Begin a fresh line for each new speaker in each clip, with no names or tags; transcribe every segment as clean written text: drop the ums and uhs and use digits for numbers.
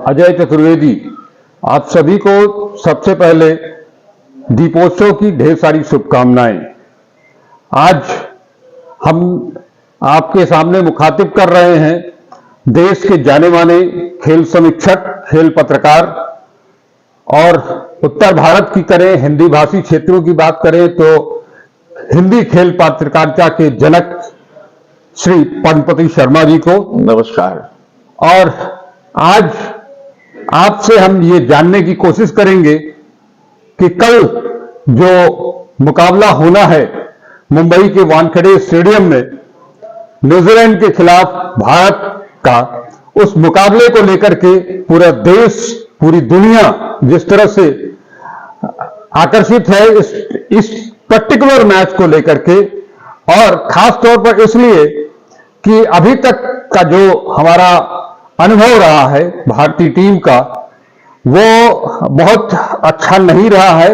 अजय चतुर्वेदी। आप सभी को सबसे पहले दीपोत्सव की ढेर सारी शुभकामनाएं। आज हम आपके सामने मुखातिब कर रहे हैं देश के जाने माने खेल समीक्षक, खेल पत्रकार, और उत्तर भारत की करें, हिंदी भाषी क्षेत्रों की बात करें तो हिंदी खेल पत्रकारिता के जनक श्री पद्मपति शर्मा जी को
नमस्कार।
और आज आपसे हम ये जानने की कोशिश करेंगे कि कल जो मुकाबला होना है मुंबई के वानखेड़े स्टेडियम में न्यूजीलैंड के खिलाफ भारत का, उस मुकाबले को लेकर के पूरा देश, पूरी दुनिया जिस तरह से आकर्षित है इस पर्टिकुलर मैच को लेकर के, और खास तौर पर इसलिए कि अभी तक का जो हमारा अनुभव रहा है भारतीय टीम का वो बहुत अच्छा नहीं रहा है।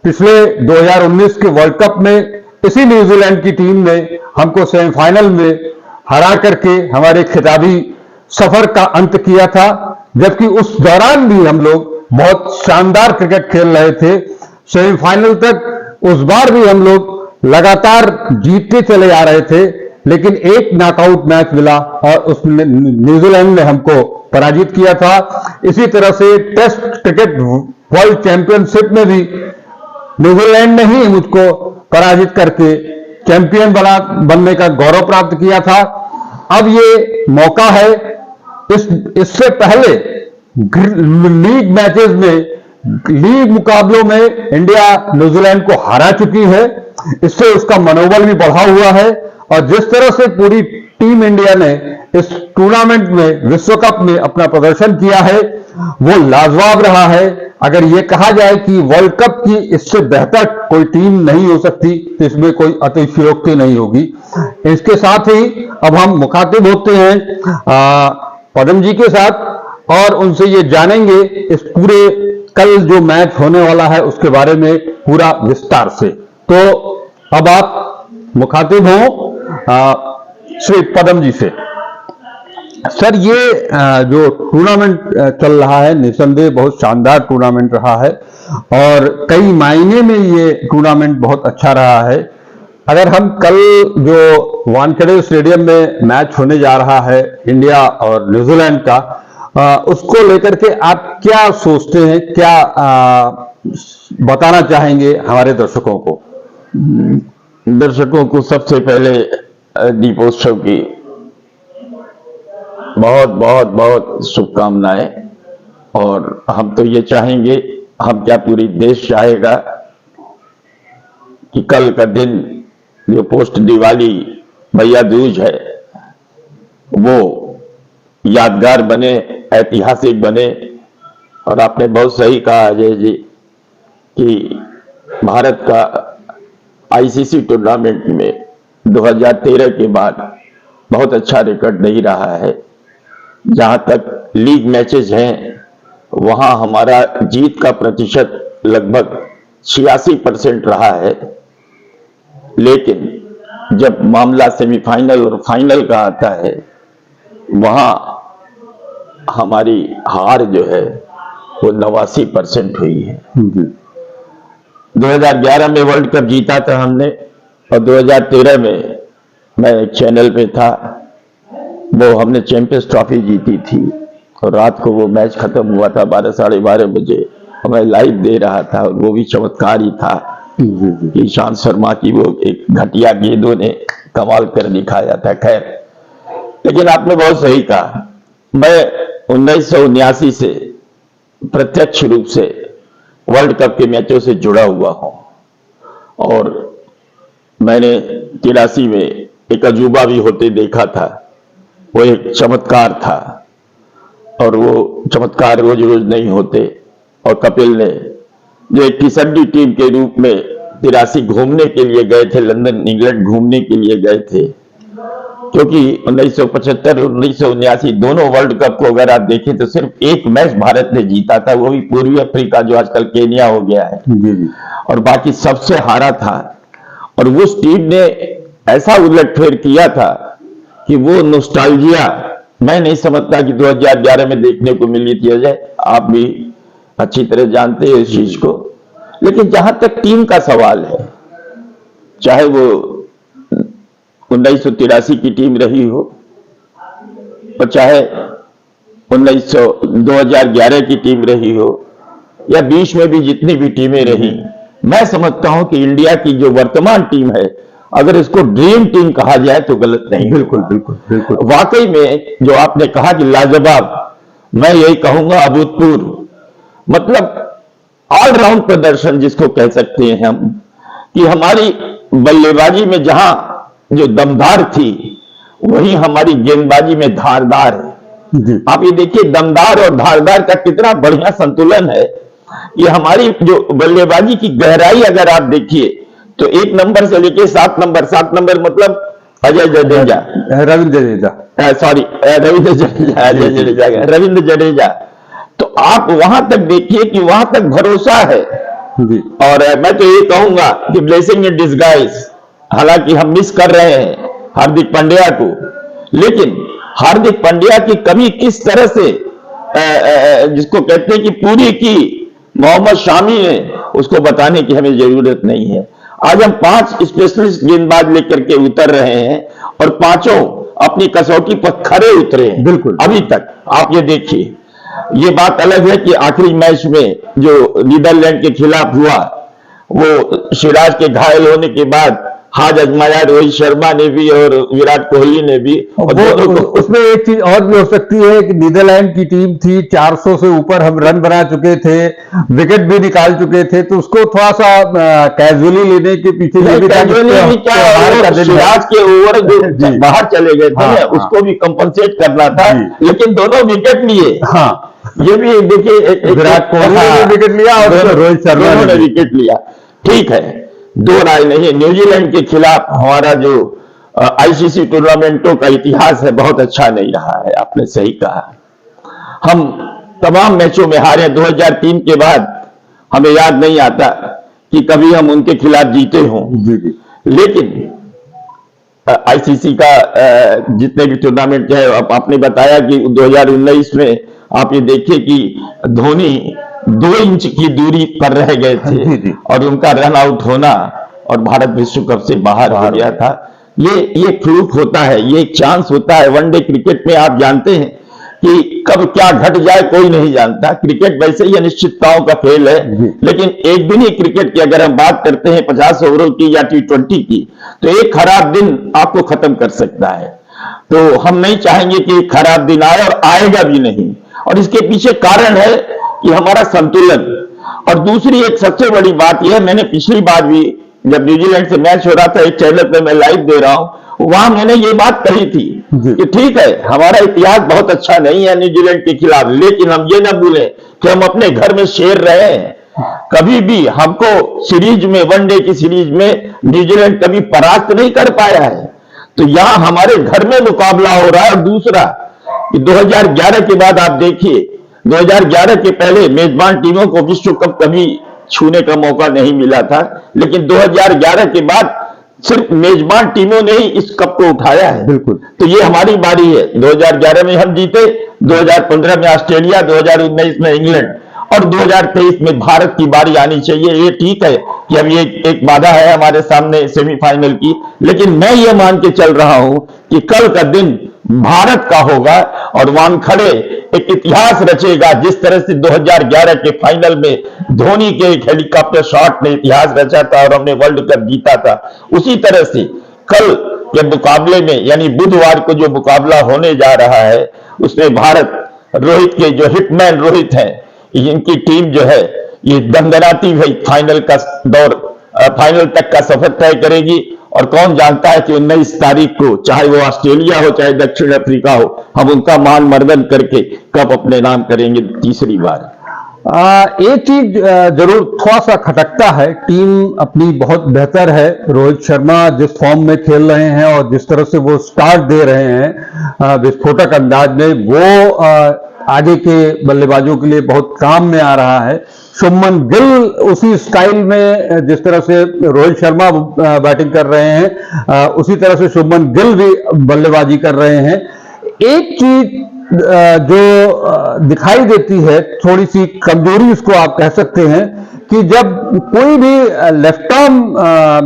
पिछले 2019 के वर्ल्ड कप में इसी न्यूजीलैंड की टीम ने हमको सेमीफाइनल में हरा करके हमारे खिताबी सफर का अंत किया था, जबकि उस दौरान भी हम लोग बहुत शानदार क्रिकेट खेल रहे थे। सेमीफाइनल तक उस बार भी हम लोग लगातार जीतते चले आ रहे थे, लेकिन एक नॉकआउट मैच मिला और उसमें न्यूजीलैंड ने हमको पराजित किया था। इसी तरह से टेस्ट क्रिकेट वर्ल्ड चैंपियनशिप में भी न्यूजीलैंड ने ही मुझको पराजित करके चैंपियन बनने का गौरव प्राप्त किया था। अब ये मौका है, इससे पहले लीग मैचेस में, लीग मुकाबलों में इंडिया न्यूजीलैंड को हरा चुकी है, इससे उसका मनोबल भी बढ़ा हुआ है। और जिस तरह से पूरी टीम इंडिया ने इस टूर्नामेंट में, विश्व कप में अपना प्रदर्शन किया है वो लाजवाब रहा है। अगर ये कहा जाए कि वर्ल्ड कप की इससे बेहतर कोई टीम नहीं हो सकती तो इसमें कोई अतिशयोक्ति नहीं होगी। इसके साथ ही अब हम मुखातिब होते हैं पद्म जी के साथ और उनसे ये जानेंगे इस पूरे कल जो मैच होने वाला है उसके बारे में पूरा विस्तार से। तो अब आप मुखातिब हो श्री पद्म जी से। सर, ये जो टूर्नामेंट चल रहा है निसंदेह बहुत शानदार टूर्नामेंट रहा है और कई मायने में ये टूर्नामेंट बहुत अच्छा रहा है। अगर हम कल जो वानखेड़े स्टेडियम में मैच होने जा रहा है इंडिया और न्यूजीलैंड का, उसको लेकर के आप क्या सोचते हैं, क्या बताना चाहेंगे हमारे दर्शकों को?
दर्शकों को सबसे पहले दीपोत्सव की बहुत बहुत बहुत शुभकामनाएं। और हम तो ये चाहेंगे, हम क्या पूरी देश चाहेगा कि कल का दिन जो पोस्ट दिवाली भैया दूज है वो यादगार बने, ऐतिहासिक बने। और आपने बहुत सही कहा अजय जी कि भारत का आईसीसी टूर्नामेंट में 2013 के बाद बहुत अच्छा रिकॉर्ड नहीं रहा है। जहां तक लीग मैचेस हैं वहां हमारा जीत का प्रतिशत लगभग 86% रहा है, लेकिन जब मामला सेमीफाइनल और फाइनल का आता है वहां हमारी हार जो है वो 89% हुई है। 2011 में वर्ल्ड कप जीता था हमने और 2013 में मैं एक चैनल पे था, वो हमने चैंपियंस ट्रॉफी जीती थी और रात को वो मैच खत्म हुआ था 12 साढ़े 12 बजे, मैं लाइव दे रहा था और वो भी चमत्कार ही था कि ईशांत शर्मा की वो एक घटिया गेंदों ने कमाल कर दिखाया था। खैर, लेकिन आपने बहुत सही कहा, मैं 1979 से प्रत्यक्ष रूप से वर्ल्ड कप के मैचों से जुड़ा हुआ हूं और मैंने 83 में एक अजूबा भी होते देखा था। वो एक चमत्कार था और वो चमत्कार रोज रोज नहीं होते। और कपिल ने जो एक किसड्डी टीम के रूप में 83 घूमने के लिए गए थे, लंदन इंग्लैंड घूमने के लिए गए थे, क्योंकि 1975 और 1979 दोनों वर्ल्ड कप को अगर आप देखें तो सिर्फ एक मैच भारत ने जीता था, वो भी पूर्वी अफ्रीका जो आजकल केनिया हो गया है, और बाकी सबसे हारा था। और उस टीम ने ऐसा उलटफेर किया था कि वो नॉस्टैल्जिया मैं नहीं समझता कि 2011 में देखने को मिली थी अजय, आप भी अच्छी तरह जानते हैं इस चीज को। लेकिन जहां तक टीम का सवाल है, चाहे वो 1983 की टीम रही हो और चाहे 2011 की टीम रही हो या बीच में भी जितनी भी टीमें रही, मैं समझता हूं कि इंडिया की जो वर्तमान टीम है, अगर इसको ड्रीम टीम कहा जाए तो गलत नहीं।
बिल्कुल बिल्कुल बिल्कुल।
वाकई में जो आपने कहा कि लाजवाब, मैं यही कहूंगा अभूतपूर्व, मतलब ऑलराउंड प्रदर्शन जिसको कह सकते हैं हम, कि हमारी बल्लेबाजी में जहां जो दमदार थी, वही हमारी गेंदबाजी में धारदार है।
जी।
आप ये देखिए, दमदार और धारदार का कितना बढ़िया संतुलन है। ये हमारी जो बल्लेबाजी की गहराई अगर आप देखिए तो 1 नंबर से लेके 7 नंबर मतलब अजय जडेजा,
रविंद्र जडेजा,
सॉरी रविंद्र जडेजा, अजय जडेजा, रविंद्र जडेजा, तो आप वहां तक देखिए कि वहां तक भरोसा है।
जी।
और मैं तो ये कहूंगा कि ब्लेसिंग इन डिस्गाइज, हालांकि हम मिस कर रहे हैं हार्दिक पांड्या को, लेकिन हार्दिक पांड्या की कमी किस तरह से जिसको कहते हैं कि पूरी की मोहम्मद शामी ने, उसको बताने की हमें जरूरत नहीं है। आज हम 5 स्पेशलिस्ट गेंदबाज लेकर के उतर रहे हैं और पांचों अपनी कसौटी पर खरे उतरे हैं।
बिल्कुल।
अभी तक आप ये देखिए, ये बात अलग है कि आखिरी मैच में जो नीदरलैंड के खिलाफ हुआ, वो सिराज के घायल होने के बाद हाथ आजमाया रोहित शर्मा ने भी और विराट कोहली ने भी। और
उसमें एक चीज और भी हो सकती है कि नीदरलैंड की टीम थी, 400 से ऊपर हम रन बना चुके थे, विकेट भी निकाल चुके थे, तो उसको थोड़ा सा कैजुअली लेने के पीछे
सिराज के ओवर जो बाहर चले गए थे,
हाँ,
उसको भी कंपनसेट करना था, लेकिन दोनों विकेट लिए। हाँ, ये भी देखिए,
विराट कोहली ने विकेट लिया और रोहित शर्मा ने
विकेट लिया। ठीक है, दो राय नहीं है। न्यूजीलैंड के खिलाफ हमारा जो आईसीसी टूर्नामेंटों का इतिहास है, बहुत अच्छा नहीं रहा है, आपने सही कहा। हम तमाम मैचों में हारे। 2003 के बाद हमें याद नहीं आता कि कभी हम उनके खिलाफ जीते हों। लेकिन आईसीसी का जितने भी टूर्नामेंट है, आपने बताया कि 2019 में आप ये देखिए कि धोनी 2 इंच की दूरी पर रह गए थे और उनका रन आउट होना और भारत विश्व कप से बाहर हो गया था। ये फ्लूक होता है, ये एक चांस होता है। वनडे क्रिकेट में आप जानते हैं कि कब क्या घट जाए कोई नहीं जानता। क्रिकेट वैसे ही अनिश्चितताओं का खेल है। लेकिन एक दिन ही क्रिकेट की अगर हम बात करते हैं 50 ओवरों की या T20 की, तो एक खराब दिन आपको खत्म कर सकता है। तो हम नहीं चाहेंगे कि एक खराब दिन आए, और आएगा भी नहीं। और इसके पीछे कारण है कि हमारा संतुलन। और दूसरी एक सबसे बड़ी बात यह, मैंने पिछली बार भी जब न्यूजीलैंड से मैच हो रहा था, एक चैनल पे मैं लाइव दे रहा हूं, वहां मैंने ये बात कही थी कि ठीक है, हमारा इतिहास बहुत अच्छा नहीं है न्यूजीलैंड के खिलाफ, लेकिन हम ये ना भूलें कि हम अपने घर में शेर रहे हैं। कभी भी हमको सीरीज में, वनडे की सीरीज में न्यूजीलैंड कभी परास्त नहीं कर पाया है। तो यहां हमारे घर में मुकाबला हो रहा है। और दूसरा कि 2011 के बाद आप देखिए, 2011 के पहले मेजबान टीमों को विश्व कप कभी छूने का मौका नहीं मिला था, लेकिन 2011 के बाद सिर्फ मेजबान टीमों ने ही इस कप को उठाया है।
बिल्कुल।
तो ये हमारी बारी है। 2011 में हम जीते, 2015 में ऑस्ट्रेलिया, 2019 में इंग्लैंड, और 2023 में भारत की बारी आनी चाहिए। ये ठीक है कि अब ये एक बाधा है हमारे सामने सेमीफाइनल की, लेकिन मैं ये मान के चल रहा हूं कि कल का दिन भारत का होगा और वानखड़े एक इतिहास रचेगा। जिस तरह से 2011 के फाइनल में धोनी के एक हेलीकॉप्टर शॉट ने इतिहास रचा था और हमने वर्ल्ड कप जीता था, उसी तरह से कल के मुकाबले में, यानी बुधवार को जो मुकाबला होने जा रहा है, उसमें भारत, रोहित के जो हिटमैन रोहित हैं, इनकी टीम जो है ये दंदनाती हुई फाइनल का दौर, फाइनल तक का सफर तय करेगी। और कौन जानता है कि 19 तारीख को, चाहे वो ऑस्ट्रेलिया हो चाहे दक्षिण अफ्रीका हो, हम उनका मान मर्दन करके कप अपने नाम करेंगे तीसरी बार।
एक चीज जरूर थोड़ा सा खटकता है, टीम अपनी बहुत बेहतर है। रोहित शर्मा जिस फॉर्म में खेल रहे हैं और जिस तरह से वो स्टार्ट दे रहे हैं विस्फोटक अंदाज में, वो आगे के बल्लेबाजों के लिए बहुत काम में आ रहा है। शुभमन गिल उसी स्टाइल में, जिस तरह से रोहित शर्मा बैटिंग कर रहे हैं, उसी तरह से शुभमन गिल भी बल्लेबाजी कर रहे हैं। एक चीज जो दिखाई देती है, थोड़ी सी कमजोरी उसको आप कह सकते हैं, कि जब कोई भी लेफ्ट आर्म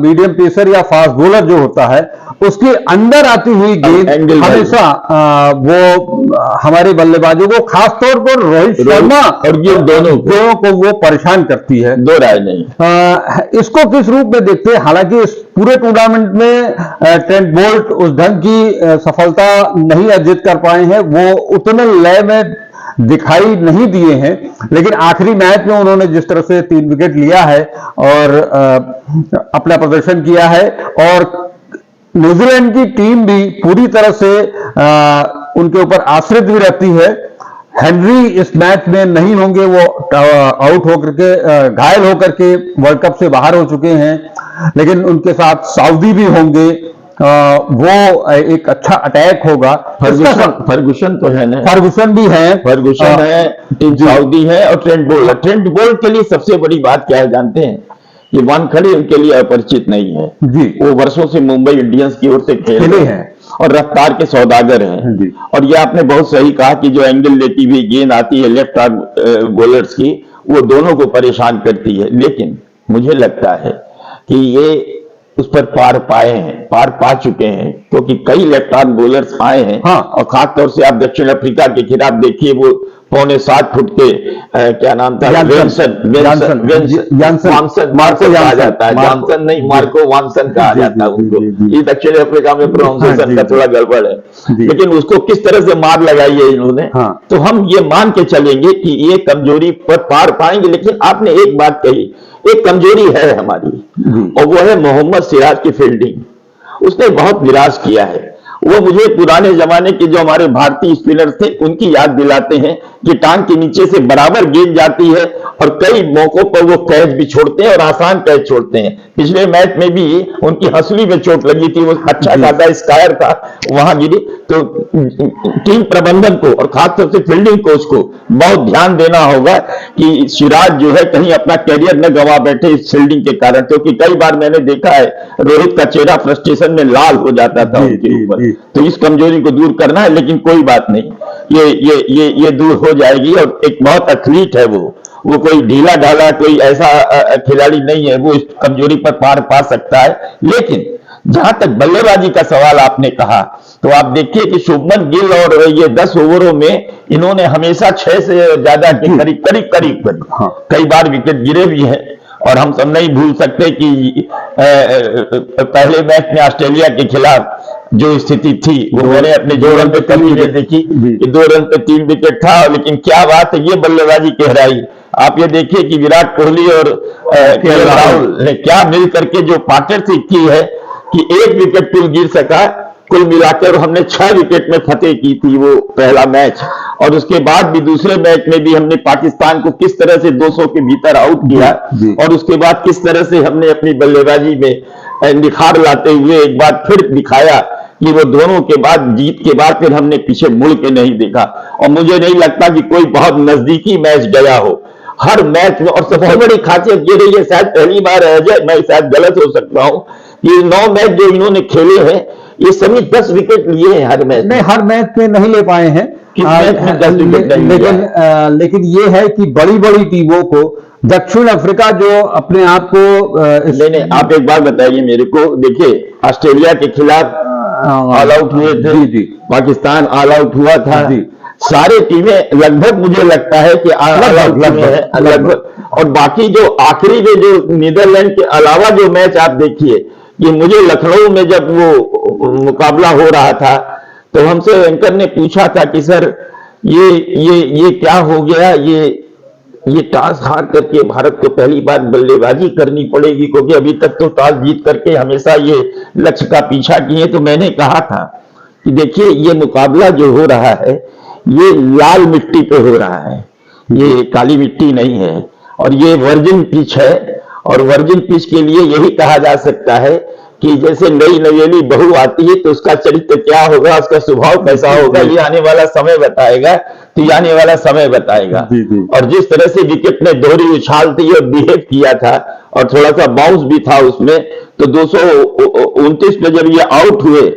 मीडियम पेसर या फास्ट बॉलर जो होता है, उसके अंदर आती हुई गेंद हमेशा वो हमारे बल्लेबाजों को, खासतौर पर रोहित शर्मा
और ये दोनों
को वो परेशान करती है।
दो राय नहीं।
इसको किस रूप में देखते हैं? हालांकि इस पूरे टूर्नामेंट में ट्रेंट बोल्ट उस ढंग की सफलता नहीं अर्जित कर पाए हैं, वो उतने लय में दिखाई नहीं दिए हैं, लेकिन आखिरी मैच में उन्होंने जिस तरह से 3 विकेट लिया है और अपना प्रदर्शन किया है, और न्यूजीलैंड की टीम भी पूरी तरह से उनके ऊपर आश्रित भी रहती है। हेनरी इस मैच में नहीं होंगे, वो आउट होकर के, घायल होकर के वर्ल्ड कप से बाहर हो चुके हैं, लेकिन उनके साथ सऊदी भी होंगे। वो एक अच्छा अटैक होगा।
फर्गुसन तो है ना,
फर्गुसन भी है,
फर्गुसन है, सऊदी है, और ट्रेंट बोल्ट के लिए सबसे बड़ी बात क्या है जानते हैं? ये वानखेड़े उनके लिए अपरिचित नहीं है
जी।
वो वर्षों से मुंबई इंडियंस की ओर से खेल रहे हैं और रफ्तार के सौदागर हैं। और ये आपने बहुत सही कहा कि जो एंगल लेती हुई गेंद आती है लेफ्ट आर्म बॉलर्स की, वो दोनों को परेशान करती है। लेकिन मुझे लगता है कि ये उस पर पार पा चुके हैं, क्योंकि कई लेफ्ट आर्म बॉलर्स आए हैं।
हाँ।
और खासतौर से आप दक्षिण अफ्रीका के खिलाफ देखिए, वो 6.25 फुट के क्या नाम था, मार्को कहा जाता है, जॉनसन नहीं, मार्को वानसन कहा जाता है उनको। ये दक्षिण अफ्रीका में प्रोनाउंसिएशन का थोड़ा गड़बड़ है, लेकिन उसको किस तरह से मार लगाई है इन्होंने। तो हम ये मान के चलेंगे कि ये कमजोरी पर पार पाएंगे। लेकिन आपने एक बात कही, एक कमजोरी है हमारी, और वो है मोहम्मद सिराज की फील्डिंग। उसने बहुत निराश किया है। वो मुझे पुराने जमाने के जो हमारे भारतीय स्पिनर्स थे उनकी याद दिलाते हैं कि टांग के नीचे से बराबर गेंद जाती है और कई मौकों पर वो कैच भी छोड़ते हैं और आसान कैच छोड़ते हैं। पिछले मैच में भी उनकी हंसली में चोट लगी थी, वो अच्छा खासा स्कायर था, वहां गिरी। तो टीम प्रबंधन को और खासतौर से फील्डिंग कोच को बहुत ध्यान देना होगा कि सिराज जो है कहीं अपना कैरियर न गंवा बैठे इस फील्डिंग के कारण, क्योंकि कई बार मैंने देखा है रोहित का चेहरा फ्रस्ट्रेशन में लाल हो जाता था उनके ऊपर। तो इस कमजोरी को दूर करना है, लेकिन कोई बात नहीं, ये दूर हो जाएगी। और एक बहुत एथलीट है वो कोई ढीला ढाला कोई ऐसा खिलाड़ी नहीं है, वो इस कमजोरी पर पार पा सकता है। लेकिन जहां तक बल्लेबाजी का सवाल आपने कहा, तो आप देखिए कि शुभमन गिल और ये 10 ओवरों में इन्होंने हमेशा 6 से ज्यादा के करीब कई बार विकेट गिरे भी हैं। और हम सब नहीं भूल सकते कि पहले मैच में ऑस्ट्रेलिया के खिलाफ जो स्थिति थी वो मैंने अपने 2 रन पे 3 विकेट देखी कि 2 रन पे 3 विकेट था। लेकिन क्या बात है, ये बल्लेबाजी गहराई। आप ये देखिए कि विराट कोहली और केएल राहुल ने क्या मिल करके जो पार्टनरशिप की है कि 1 विकेट कुल गिर सका। कुल मिलाकर हमने 6 विकेट में फतेह की थी वो पहला मैच। और उसके बाद भी दूसरे मैच में भी हमने पाकिस्तान को किस तरह से 200 के भीतर आउट किया, और उसके बाद किस तरह से हमने अपनी बल्लेबाजी में निखार लाते हुए एक बार फिर दिखाया कि वो दोनों के बाद जीत के बाद फिर हमने पीछे मुड़ के नहीं देखा। और मुझे नहीं लगता कि कोई बहुत नजदीकी मैच गया हो हर मैच में। और सबसे बड़ी खासियत ये रही है, शायद पहली बार है, मैं शायद गलत हो सकता हूं, ये 9 मैच जो इन्होंने खेले हैं ये सभी 10 विकेट लिए हैं हर मैच।
नहीं, हर मैच में नहीं ले पाए हैं, लेकिन ये है कि बड़ी बड़ी टीमों को दक्षिण अफ्रीका जो अपने आप को
नहीं, आप एक बात बताइए मेरे को। देखिए, ऑस्ट्रेलिया के खिलाफ ऑल आउट हुए थे,
जी।
पाकिस्तान ऑल आउट हुआ था, सारे टीमें लगभग मुझे लगता है कि लगभग। और बाकी जो आखिरी में जो नीदरलैंड के अलावा जो मैच आप देखिए, कि मुझे लखनऊ में जब वो मुकाबला हो रहा था तो हमसे एंकर ने पूछा था कि सर ये क्या हो गया, ये टॉस हार करके भारत को पहली बार बल्लेबाजी करनी पड़ेगी, क्योंकि अभी तक तो टॉस जीत करके हमेशा ये लक्ष्य का पीछा किए। तो मैंने कहा था कि देखिए, ये मुकाबला जो हो रहा है ये लाल मिट्टी पे हो रहा है, ये काली मिट्टी नहीं है, और ये वर्जिन पिच है। और वर्जिन पिच के लिए यही कहा जा सकता है कि जैसे नई नवेली बहू आती है तो उसका चरित्र क्या होगा, उसका स्वभाव कैसा होगा, ये आने वाला समय बताएगा। तो ये आने वाला समय बताएगा। और जिस तरह से विकेट ने दोहरी उछाल थी और बिहेव किया था और थोड़ा सा बाउंस भी था उसमें, तो 229 पे जब ये आउट हुए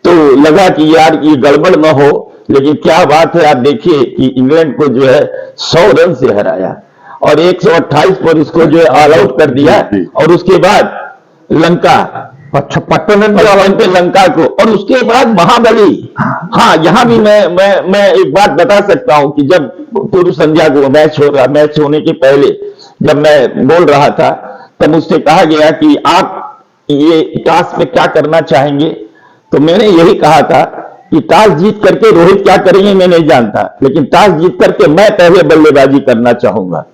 तो लगा कि यार ये गड़बड़ न हो, लेकिन क्या बात है, आप देखिए कि इंग्लैंड को जो है 100 रन से हराया और 128 पर इसको जो है ऑल आउट कर दिया, और उसके बाद लंका 55 पे लंका को, और उसके बाद महाबली। हाँ, यहां भी मैं एक बात बता सकता हूं कि जब पूर्व संध्या को मैच होने के पहले जब मैं बोल रहा था, तब मुझसे कहा गया कि आप ये टॉस में क्या करना चाहेंगे, तो मैंने यही कहा था कि टॉस जीत करके रोहित क्या करेंगे मैं नहीं जानता, लेकिन टॉस जीत करके मैं पहले बल्लेबाजी करना चाहूंगा।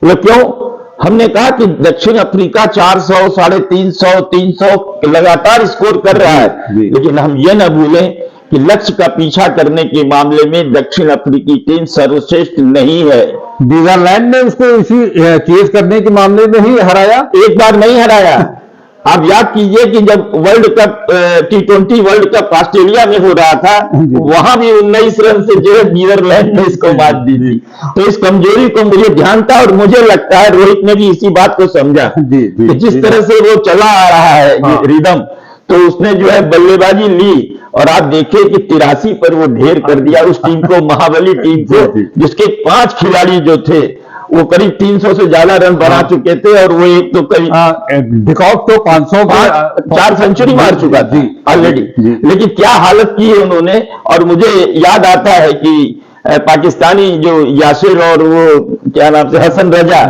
वो क्यों? हमने कहा कि दक्षिण अफ्रीका 400, 350, 300 लगातार स्कोर कर रहा है, लेकिन हम ये ना भूलें कि लक्ष्य का पीछा करने के मामले में दक्षिण अफ्रीकी टीम सर्वश्रेष्ठ नहीं है।
नीदरलैंड ने उसको इसी चेज करने के मामले में ही हराया,
एक बार नहीं हराया। आप याद कीजिए कि जब world cup T20 world cup Australia में हो रहा था, वहां भी 19 रन से जो है नीदरलैंड ने इसको मात दी थी। तो इस कमजोरी को मुझे ध्यान था, और मुझे लगता है रोहित ने भी इसी बात को समझा कि जिस तरह से वो चला आ रहा है रिदम, तो उसने जो है बल्लेबाजी ली, और आप देखिए कि 83 पर वो ढेर कर दिया उस टीम को, महाबली टीम को, जिसके 5 खिलाड़ी जो थे वो करीब 300 से ज्यादा रन बना चुके थे, और वो एक तो करीब
डिकॉक तो 500
4 सेंचुरी मार चुका थी ऑलरेडी। लेकिन क्या हालत की है उन्होंने। और मुझे याद आता है कि पाकिस्तानी जो यासिर और वो क्या नाम से हसन रजा,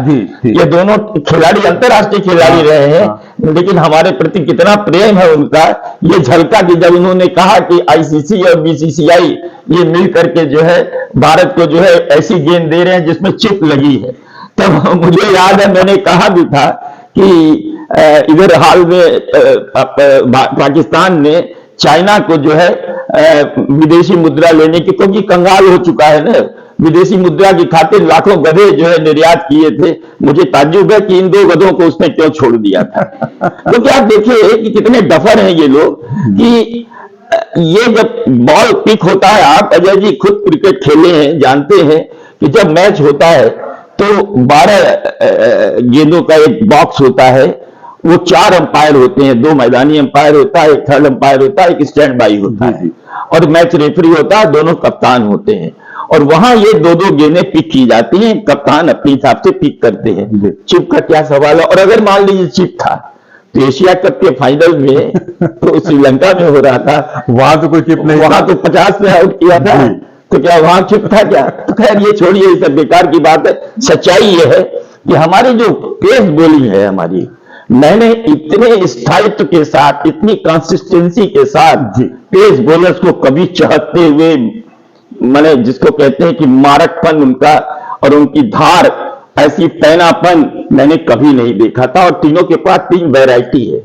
ये दोनों खिलाड़ी अंतर्राष्ट्रीय खिलाड़ी रहे हैं, लेकिन हमारे प्रति कितना प्रेम है उनका ये झलका कि जब उन्होंने कहा कि आईसीसी और बीसीसीआई ये मिल करके जो है भारत को जो है ऐसी गेंद दे रहे हैं जिसमें चिप लगी है, तब मुझे याद है मैंने कहा भी था कि इधर हाल में पाकिस्तान ने चाइना को जो है विदेशी मुद्रा लेने की, क्योंकि कंगाल हो चुका है ना, विदेशी मुद्रा की खातिर लाखों गधे जो है निर्यात किए थे। मुझे ताज्जुब है कि इन 2 गधों को उसने क्यों छोड़ दिया था। क्योंकि आप देखिए कि कितने डफर हैं ये लोग, कि ये जब बॉल पिक होता है, आप अजय जी खुद क्रिकेट खेले हैं, जानते हैं कि जब मैच होता है तो 12 गेंदों का एक बॉक्स होता है, वो 4 अंपायर होते हैं, 2 मैदानी अंपायर होता है, एक थर्ड अंपायर होता है, एक स्टैंड बाई होता है, और मैच रेफरी होता है, दोनों कप्तान होते हैं, और वहां ये 2-2 गेंदें पिक की जाती हैं, कप्तान अपने हिसाब से पिक करते हैं। चिप का क्या सवाल है। और अगर मान लीजिए चिप था तो एशिया कप के फाइनल में तो श्रीलंका में हो रहा था,
वहां तो कोई चिप नहीं,
वहां तो 50 में आउट किया था, तो क्या वहां चिप था क्या? तो खैर ये छोड़िए, ये सब बेकार की बात है। सच्चाई ये है कि हमारी जो पेस बॉलिंग है हमारी, मैंने इतने स्थायित्व के साथ, इतनी कंसिस्टेंसी के साथ पेस बॉलर्स को कभी चहकते हुए, मैंने जिसको कहते हैं कि मारकपन उनका और उनकी धार, ऐसी पैनापन मैंने कभी नहीं देखा था। और तीनों के पास 3 वैरायटी है।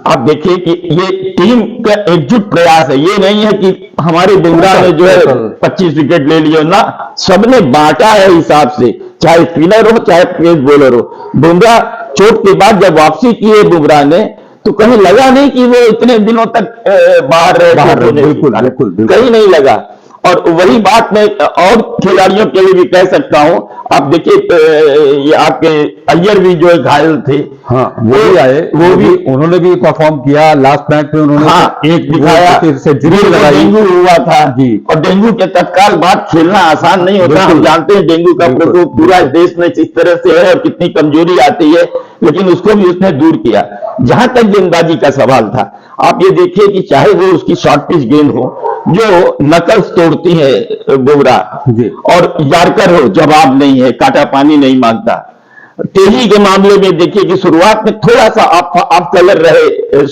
आप देखिए कि ये टीम का एकजुट प्रयास है, ये नहीं है कि हमारे बुमराह ने जो है 25 विकेट ले लिए ना, सबने बांटा है हिसाब से, चाहे स्पिनर हो चाहे पेस बॉलर हो। बुमराह चोट के बाद जब वापसी की है बुमराह ने, तो कहीं लगा नहीं कि वो इतने दिनों तक बाहर रहे,
बिल्कुल
कहीं नहीं लगा। और वही बात मैं और खिलाड़ियों के लिए भी कह सकता हूं। आप देखिए ये आपके अय्यर भी जो है घायल थे,
हाँ, वो भी आए, वो भी उन्होंने भी परफॉर्म किया लास्ट मैच में, उन्होंने एक दिखाया से
डेंगू हुआ था जी, और डेंगू के तत्काल बाद खेलना आसान नहीं होता। हम जानते हैं डेंगू का प्रकोप पूरा देश में किस तरह से है और कितनी कमजोरी आती है, लेकिन उसको भी उसने दूर किया। जहां तक गेंदबाजी का सवाल था, आप ये देखिए कि चाहे वो उसकी शॉर्ट पिच गेंद हो जो नकल्स तोड़ती है बुमराह, और यार्कर हो, जवाब नहीं है, काटा पानी नहीं मांगता। तेजी के मामले में देखिए कि शुरुआत में थोड़ा सा ऑफ कलर रहे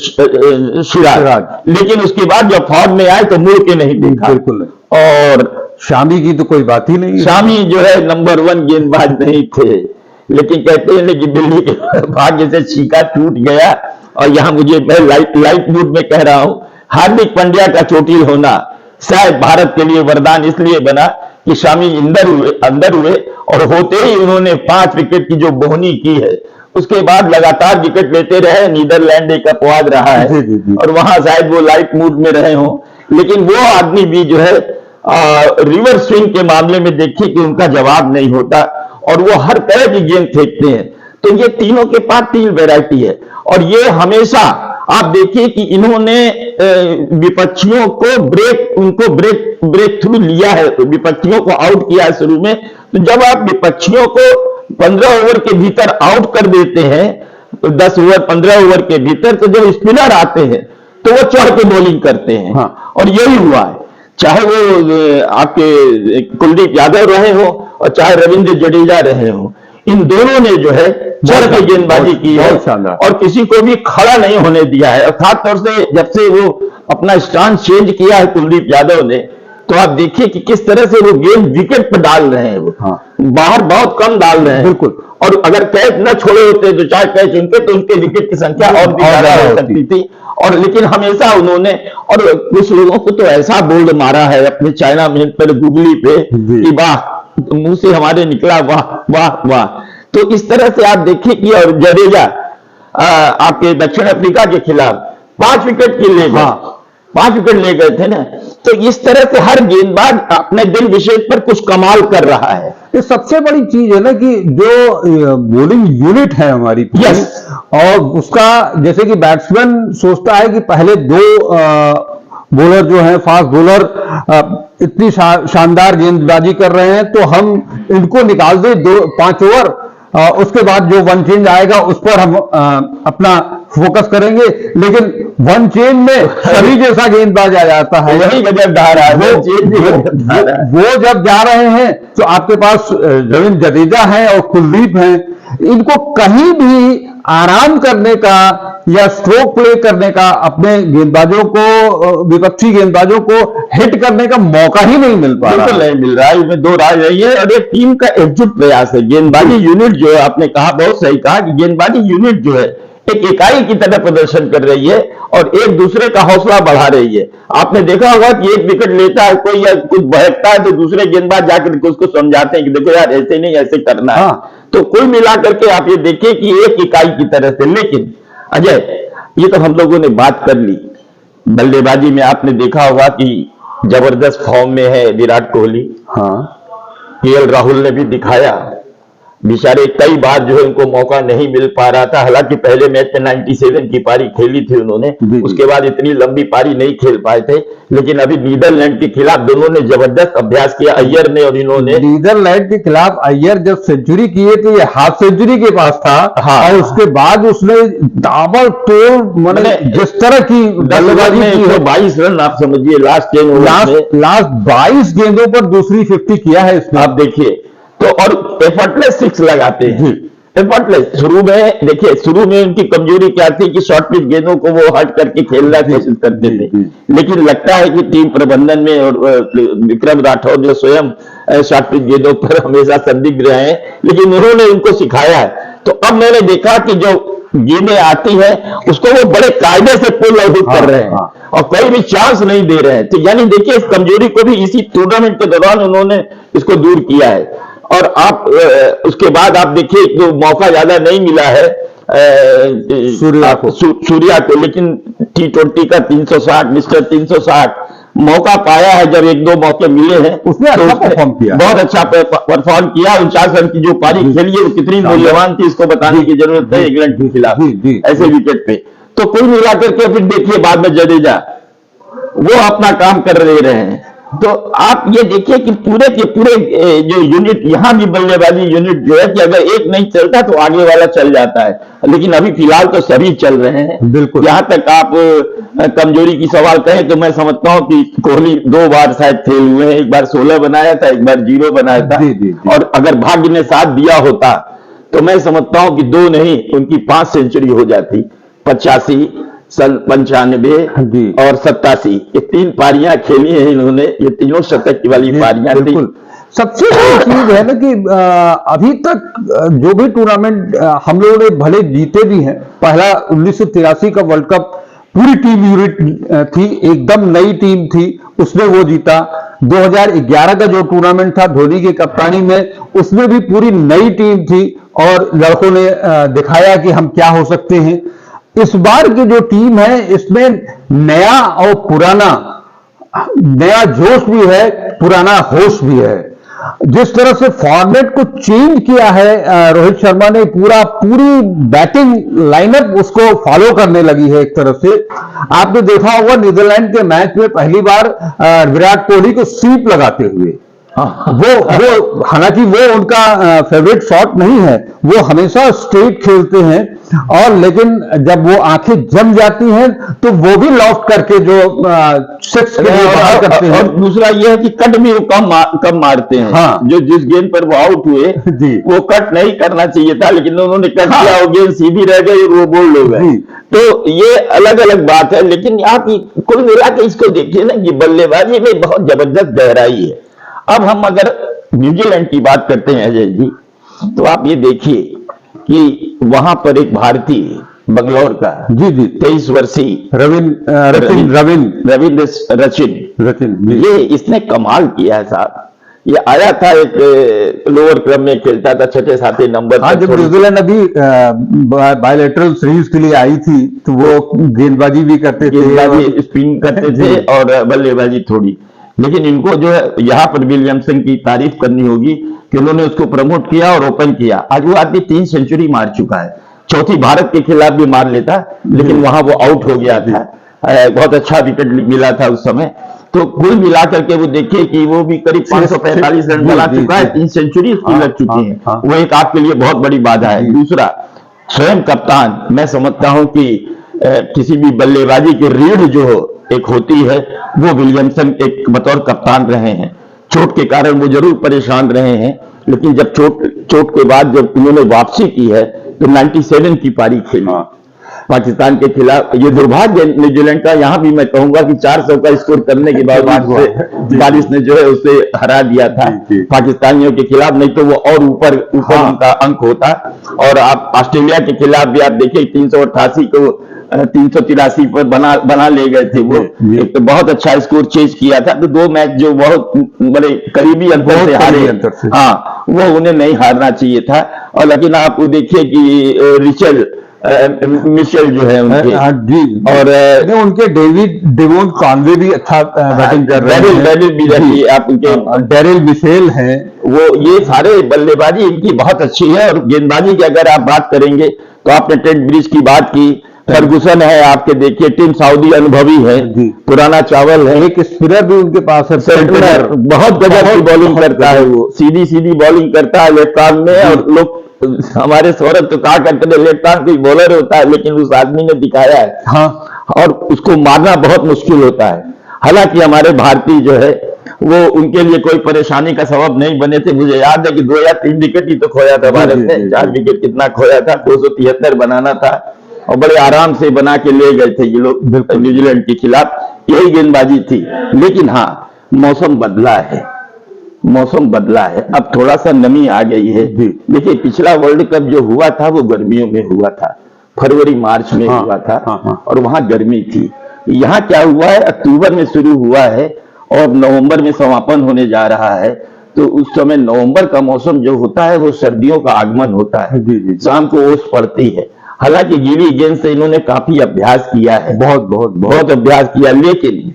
सिराज, लेकिन उसके बाद जब फॉर्म में आए तो मुड़ के नहीं देखा।
बिल्कुल।
और
शामी की तो कोई बात ही नहीं,
शामी जो है नंबर 1 गेंदबाज नहीं थे, लेकिन कहते हैं कि दिल्ली के भाग्य से छीका टूट गया। और यहां मुझे, मैं लाइट मूड में कह रहा हूं, हार्दिक पांड्या का चोटिल होना शायद भारत के लिए वरदान इसलिए बना कि शामी अंदर हुए और होते ही उन्होंने 5 विकेट की जो बोहनी की है, उसके बाद लगातार विकेट लेते रहे। नीदरलैंड एक अपवाद रहा है, और वहां शायद वो लाइट मूड में रहे हों, लेकिन वो आदमी भी जो है रिवर्स स्विंग के मामले में देखिए कि उनका जवाब नहीं होता, और वो हर तरह की गेंद फेंकते हैं। तो ये तीनों के पास 3 वैरायटी है, और ये हमेशा आप देखिए कि इन्होंने विपक्षियों को ब्रेक थ्रू लिया है, विपक्षियों को आउट किया है शुरू में। तो जब आप विपक्षियों को 15 ओवर के भीतर आउट कर देते हैं, 10 ओवर 15 ओवर के भीतर, तो जब स्पिनर आते हैं तो वो चढ़ के बॉलिंग करते हैं।
हाँ।
और यही हुआ है, चाहे वो आपके कुलदीप यादव रहे हो और चाहे रविंद्र जडेजा रहे हो, इन दोनों ने जो है चढ़ के गेंदबाजी की है और किसी को भी खड़ा नहीं होने दिया है। और खासतौर से जब से वो अपना स्टांस चेंज किया है कुलदीप यादव ने, तो आप देखिए कि किस तरह से वो गेंद विकेट पर डाल रहे हैं। वो बाहर बहुत कम डाल रहे हैं।
बिल्कुल।
और अगर कैच न छोड़े होते, तो चाहे कैच उनके, तो उनके विकेट की संख्या और भी ज्यादा हो सकती थी। और लेकिन हमेशा उन्होंने, और कुछ लोगों को तो ऐसा बोल्ड मारा है अपने चाइना में पर गूगली पे कि वाह, मुंह से हमारे निकला वाह वाह वाह। तो इस तरह से आप देखिए कि और जडेजा आपके दक्षिण अफ्रीका के खिलाफ 5 विकेट के ले गए, 5 विकेट ले गए थे ना। तो इस तरह से हर गेंदबाज अपने दिल विशेष पर कुछ कमाल कर रहा है।
ये सबसे बड़ी चीज है ना कि जो बॉलिंग यूनिट है हमारी,
यस,
और उसका जैसे कि बैट्समैन सोचता है कि पहले 2 बॉलर जो है फास्ट बॉलर इतनी शानदार गेंदबाजी कर रहे हैं, तो हम इनको निकाल दे 5 ओवर, उसके बाद जो 1 चेंज आएगा उस पर हम अपना फोकस करेंगे। लेकिन 1 चेंज में सभी जैसा गेंदबाज आ जाता है,
वही वजह ढा रहा है।
वो जब जा रहे हैं तो आपके पास रविंद्र जडेजा है और कुलदीप हैं, इनको कहीं भी आराम करने का या स्ट्रोक प्ले करने का, अपने गेंदबाजों को, विपक्षी गेंदबाजों को हिट करने का मौका ही नहीं मिल पा रहा।
बिल्कुल नहीं मिल रहा है, इसमें 2 राय रही है। और एक टीम का एकजुट प्रयास है। गेंदबाजी यूनिट जो है, आपने कहा, बहुत सही कहा कि गेंदबाजी यूनिट जो है एक इकाई की तरह प्रदर्शन कर रही है और एक दूसरे का हौसला बढ़ा रही है। आपने देखा होगा कि एक विकेट लेता है कोई या कुछ बहकता है, तो दूसरे गेंदबाज जाकर उसको समझाते हैं कि देखो यार, ऐसे नहीं, ऐसे करना है। तो कुल मिलाकर के आप ये देखिए कि एक इकाई की तरह से। लेकिन अजय, ये तो हम लोगों ने बात कर ली। बल्लेबाजी में आपने देखा होगा कि जबरदस्त फॉर्म में है विराट कोहली। केएल राहुल ने भी दिखाया। बेचारे कई बार जो है उनको मौका नहीं मिल पा रहा था। हालांकि पहले मैच में 97 की पारी खेली थी उन्होंने, उसके बाद इतनी लंबी पारी नहीं खेल पाए थे। लेकिन अभी नीदरलैंड के खिलाफ दोनों ने जबरदस्त अभ्यास किया, अय्यर ने और इन्होंने।
नीदरलैंड के खिलाफ अय्यर जब सेंचुरी किए तो ये हाफ सेंचुरी के पास था। और उसके बाद उसने ताबड़तोड़, मैंने जिस तरह की बल्लेबाजी की है,
22 रन आप समझिए लास्ट 10 ओवर,
लास्ट 22 गेंदों पर दूसरी 50 किया है इसने।
आप देखिए तो, और एफर्टलेस 6 लगाते हैं, एफर्टलेस। शुरू में देखिए, शुरू में उनकी कमजोरी क्या थी कि शॉर्ट पिच गेंदों को वो हट करके खेलना कोशिश करते थे। लेकिन लगता है कि टीम प्रबंधन में और विक्रम राठौर जो स्वयं शॉर्ट पिच गेंदों पर हमेशा संदिग्ध रहे हैं, लेकिन उन्होंने उनको सिखाया है। तो अब मैंने देखा कि जो गेंदें आती है उसको वो बड़े कायदे से पुल आउट कर रहे हैं और कोई भी चांस नहीं दे रहे हैं। तो यानी देखिए, इस कमजोरी को भी इसी टूर्नामेंट के दौरान उन्होंने इसको दूर किया है। और आप उसके बाद आप देखिए, जो मौका ज्यादा नहीं मिला है सूर्या को, लेकिन T20 का 360, मिस्टर 360 मौका पाया है। जब 1-2 मौके मिले हैं
उसने अच्छा परफॉर्म किया,
बहुत अच्छा परफॉर्म किया। 49 रन की जो पारी खेली है वो कितनी मूल्यवान थी, इसको बताने की जरूरत है इंग्लैंड के खिलाफ ऐसे विकेट पे। तो कुल मिलाकर के फिर देखिए बाद में जडेजा वो अपना काम कर रहे हैं। तो आप ये देखिए कि पूरे के पूरे जो यूनिट, यहां भी बल्लेबाजी यूनिट जो है कि अगर एक नहीं चलता तो आगे वाला चल जाता है। लेकिन अभी फिलहाल तो सभी चल रहे हैं।
बिल्कुल।
यहां तक आप कमजोरी की सवाल कहें तो मैं समझता हूं कि कोहली 2 बार शायद फेल हुए हैं। एक बार 16 बनाया था, एक बार 0 बनाया था। और अगर भाग्य ने साथ दिया होता तो मैं समझता हूं कि 2 नहीं, उनकी 5 सेंचुरी हो जाती। 85, 95 और 87, ये 3 पारियां खेली हैं इन्होंने। ये तीनों शतक वाली पारियां थी।
सबसे बड़ी चीज है ना कि अभी तक जो भी टूर्नामेंट हम लोगों ने भले जीते भी हैं, पहला 1983 का वर्ल्ड कप पूरी टीम यूनिट थी, एकदम नई टीम थी, उसने वो जीता। 2011 का जो टूर्नामेंट था धोनी की कप्तानी में, उसमें भी पूरी नई टीम थी और लड़कों ने दिखाया कि हम क्या हो सकते हैं। इस बार की जो टीम है इसमें नया और पुराना, नया जोश भी है, पुराना होश भी है। जिस तरह से फॉर्मेट को चेंज किया है रोहित शर्मा ने, पूरी बैटिंग लाइनअप उसको फॉलो करने लगी है एक तरह से। आपने देखा होगा नीदरलैंड के मैच में पहली बार विराट कोहली को स्वीप लगाते हुए, वो हालांकि वो उनका फेवरेट शॉट नहीं है, वो हमेशा स्ट्रेट खेलते हैं, और लेकिन जब वो आंखें जम जाती हैं तो वो भी लॉफ्ट करके जो सिक्स के लिए बाहर करते हैं।
और दूसरा ये है कि कट भी वो कम मारते हैं।
हाँ।
जो जिस गेंद पर वो आउट हुए
जी।
वो कट नहीं करना चाहिए था, लेकिन उन्होंने कट किया, वो गेंद सीधी रह गई, वो बोल्ड हो गए। तो ये अलग अलग बात है, लेकिन आप कुल मिला के इसको देखिए ना कि बल्लेबाजी में बहुत जबरदस्त गहराई है। अब हम अगर न्यूजीलैंड की बात करते हैं अजय जी, तो आप ये देखिए कि वहां पर एक भारतीय बंगलौर का
जी
23 वर्षीय रविंद्र रचिन, ये इसने कमाल किया है साहब। ये आया था एक लोअर क्रम में खेलता था, 6-7 नंबर।
हाँ, जब न्यूजीलैंड अभी बायलैटरल सीरीज के लिए आई थी तो वो गेंदबाजी भी करते थे,
स्पिन करते थे और बल्लेबाजी थोड़ी। लेकिन इनको जो है यहाँ पर विलियमसन की तारीफ करनी होगी कि उन्होंने उसको प्रमोट किया और ओपन किया। आज वो आदमी 3 सेंचुरी मार चुका है, चौथी भारत के खिलाफ भी मार लेता, लेकिन वहां वो आउट हो गया था। बहुत अच्छा विकेट मिला था उस समय। तो कुल मिलाकर के वो देखिए कि वो भी करीब 545 रन बना चुका है, 3 सेंचुरी उसकी लग चुकी है। वो एक आपके लिए बहुत बड़ी बाधा है। दूसरा, स्वयं कप्तान, मैं समझता हूं कि किसी भी बल्लेबाजी की रीढ़ जो एक होती है, वो विलियमसन एक बतौर कप्तान रहे हैं। चोट के कारण वो जरूर परेशान रहे हैं, लेकिन जब चोट के बाद जब उन्होंने वापसी की है तो 97 की पारी खेली पाकिस्तान के खिलाफ। ये दुर्भाग्य न्यूजीलैंड का, यहां भी मैं कहूंगा कि 400 का स्कोर करने के बाद बारिश ने जो है उसे हरा दिया था पाकिस्तानियों के खिलाफ, नहीं तो वो और ऊपर उनका अंक होता। और आप ऑस्ट्रेलिया के खिलाफ भी आप देखिए 388 को 383 पर बना ले गए थे। वो एक तो बहुत अच्छा स्कोर चेज किया था। तो 2 मैच जो बहुत बड़े करीबी अंतर से हारे, हाँ, वो उन्हें नहीं हारना चाहिए था। और लेकिन आप देखिए कि मिशेल जो है उनके, और
उनके डेविड कॉनवे भी अच्छा बैटिंग कर रहे हैं,
डेरिल भी रही, आप उनके
डेरिल मिशेल हैं,
वो ये सारे बल्लेबाजी इनकी बहुत अच्छी है। और गेंदबाजी की अगर आप बात करेंगे तो आपने टेड ब्रिज की बात की, फर्गुसन है आपके, देखिए टीम साउदी अनुभवी है, पुराना चावल है, एक स्पिनर भी उनके पास है, सेंटनर बहुत गजब की बॉलिंग करता है, वो सीधी बॉलिंग करता है लेफ्ट आर्म में। और लोग हमारे सौरभ तो कहा करते थे लेफ्ट आर्म कोई बॉलर होता है, लेकिन उस आदमी ने दिखाया है। हाँ, और उसको मारना बहुत मुश्किल होता है। हालांकि हमारे भारतीय जो है वो उनके लिए कोई परेशानी का सबब नहीं बने थे। मुझे याद है कि 2 या 3 विकेट ही तो खोया था भारत ने, 4 विकेट कितना खोया था, 273 बनाना था, और बड़े आराम से बना के ले गए थे ये लोग न्यूजीलैंड के खिलाफ। यही गेंदबाजी थी। लेकिन हाँ, मौसम बदला है, अब थोड़ा सा नमी आ गई है। देखिए पिछला वर्ल्ड कप जो हुआ था वो गर्मियों में हुआ था, फरवरी मार्च में हुआ था, और वहां गर्मी थी। यहाँ क्या हुआ है, अक्टूबर में शुरू हुआ है और नवंबर में समापन होने जा रहा है। तो उस समय नवंबर का मौसम जो होता है वो सर्दियों का आगमन होता है, शाम को ओस पड़ती है। हालांकि गीली गेंद से इन्होंने काफी अभ्यास किया है, बहुत अभ्यास किया, लेकिन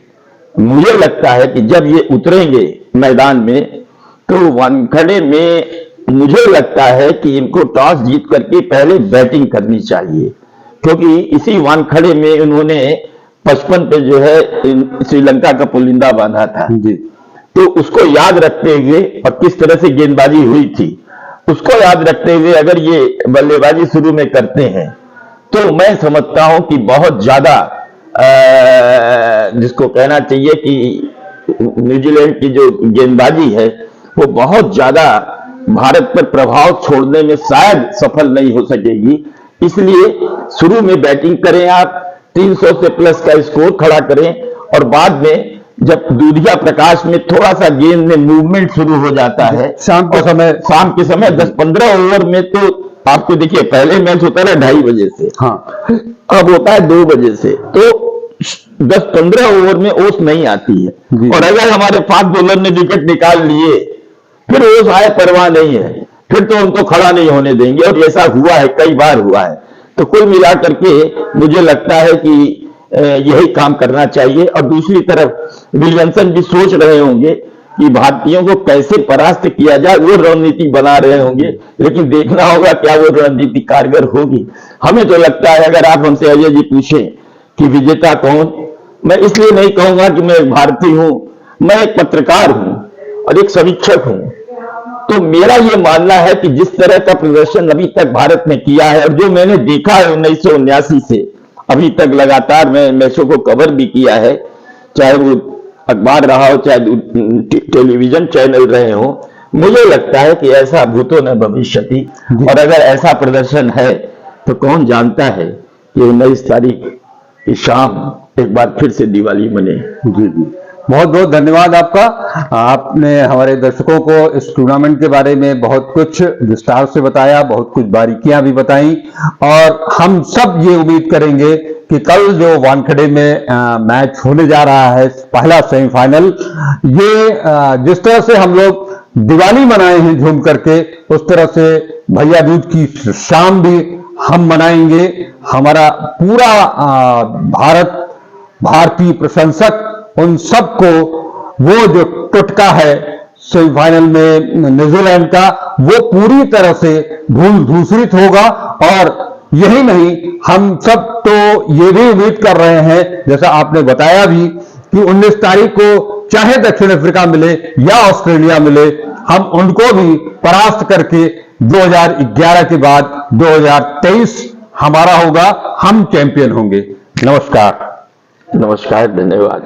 मुझे लगता है कि जब ये उतरेंगे मैदान में तो वानखेड़े में मुझे लगता है कि इनको टॉस जीत करके पहले बैटिंग करनी चाहिए, क्योंकि इसी वानखेड़े में इन्होंने 55 पे जो है श्रीलंका का पुलिंदा बांधा था। तो उसको याद रखते हुए और किस तरह से गेंदबाजी हुई थी उसको याद रखते हुए अगर ये बल्लेबाजी शुरू में करते हैं तो मैं समझता हूं कि बहुत ज्यादा जिसको कहना चाहिए कि न्यूजीलैंड की जो गेंदबाजी है वो बहुत ज्यादा भारत पर प्रभाव छोड़ने में शायद सफल नहीं हो सकेगी। इसलिए शुरू में बैटिंग करें, आप 300 से प्लस का स्कोर खड़ा करें, और बाद में जब दूधिया प्रकाश में थोड़ा सा गेंद में मूवमेंट शुरू हो जाता है शाम के समय 10-15 ओवर में, तो आपको देखिए पहले मैच होता है 2:30 बजे से, अब होता है 2 बजे से, तो 10-15 ओवर में ओस नहीं आती है। और अगर हमारे फास्ट बॉलर ने विकेट निकाल लिए फिर ओस आए परवाह नहीं है, फिर तो उनको खड़ा नहीं होने देंगे, और ऐसा हुआ है, कई बार हुआ है। तो कुल मिलाकर के मुझे लगता है कि यही काम करना चाहिए। और दूसरी तरफ विलियमसन भी सोच रहे होंगे कि भारतीयों को कैसे परास्त किया जाए, वो रणनीति बना रहे होंगे, लेकिन देखना होगा क्या वो रणनीति कारगर होगी। हमें तो लगता है, अगर आप हमसे अजय जी पूछें कि विजेता कौन, मैं इसलिए नहीं कहूंगा कि मैं एक भारतीय हूं, मैं एक पत्रकार हूं और एक समीक्षक हूं। तो मेरा ये मानना है कि जिस तरह का प्रदर्शन अभी तक भारत ने किया है और जो मैंने देखा है 1979 से अभी तक लगातार मैं मैचों को कवर भी किया है, चाहे वो अखबार रहा हो चाहे टेलीविजन चैनल रहे हो, मुझे लगता है कि ऐसा भूतो न भविष्यति। और अगर ऐसा प्रदर्शन है तो कौन जानता है कि 19 तारीख की शाम एक बार फिर से दिवाली मने।
जी जी, बहुत बहुत धन्यवाद आपका। आपने हमारे दर्शकों को इस टूर्नामेंट के बारे में बहुत कुछ विस्तार से बताया, बहुत कुछ बारीकियां भी बताई, और हम सब ये उम्मीद करेंगे कि कल जो वानखेड़े में मैच होने जा रहा है, पहला सेमीफाइनल, ये जिस तरह से हम लोग दिवाली मनाए हैं झूम करके, उस तरह से भैया दूज की शाम भी हम मनाएंगे। हमारा पूरा भारतीय प्रशंसक उन सबको वो जो टुटका है सेमीफाइनल में न्यूजीलैंड का, वो पूरी तरह से धूसरित होगा। और यही नहीं, हम सब तो ये भी उम्मीद कर रहे हैं, जैसा आपने बताया भी, कि 19 तारीख को चाहे दक्षिण अफ्रीका मिले या ऑस्ट्रेलिया मिले, हम उनको भी परास्त करके 2011 के बाद 2023 हमारा होगा, हम चैंपियन होंगे। नमस्कार।
नमस्कार, धन्यवाद।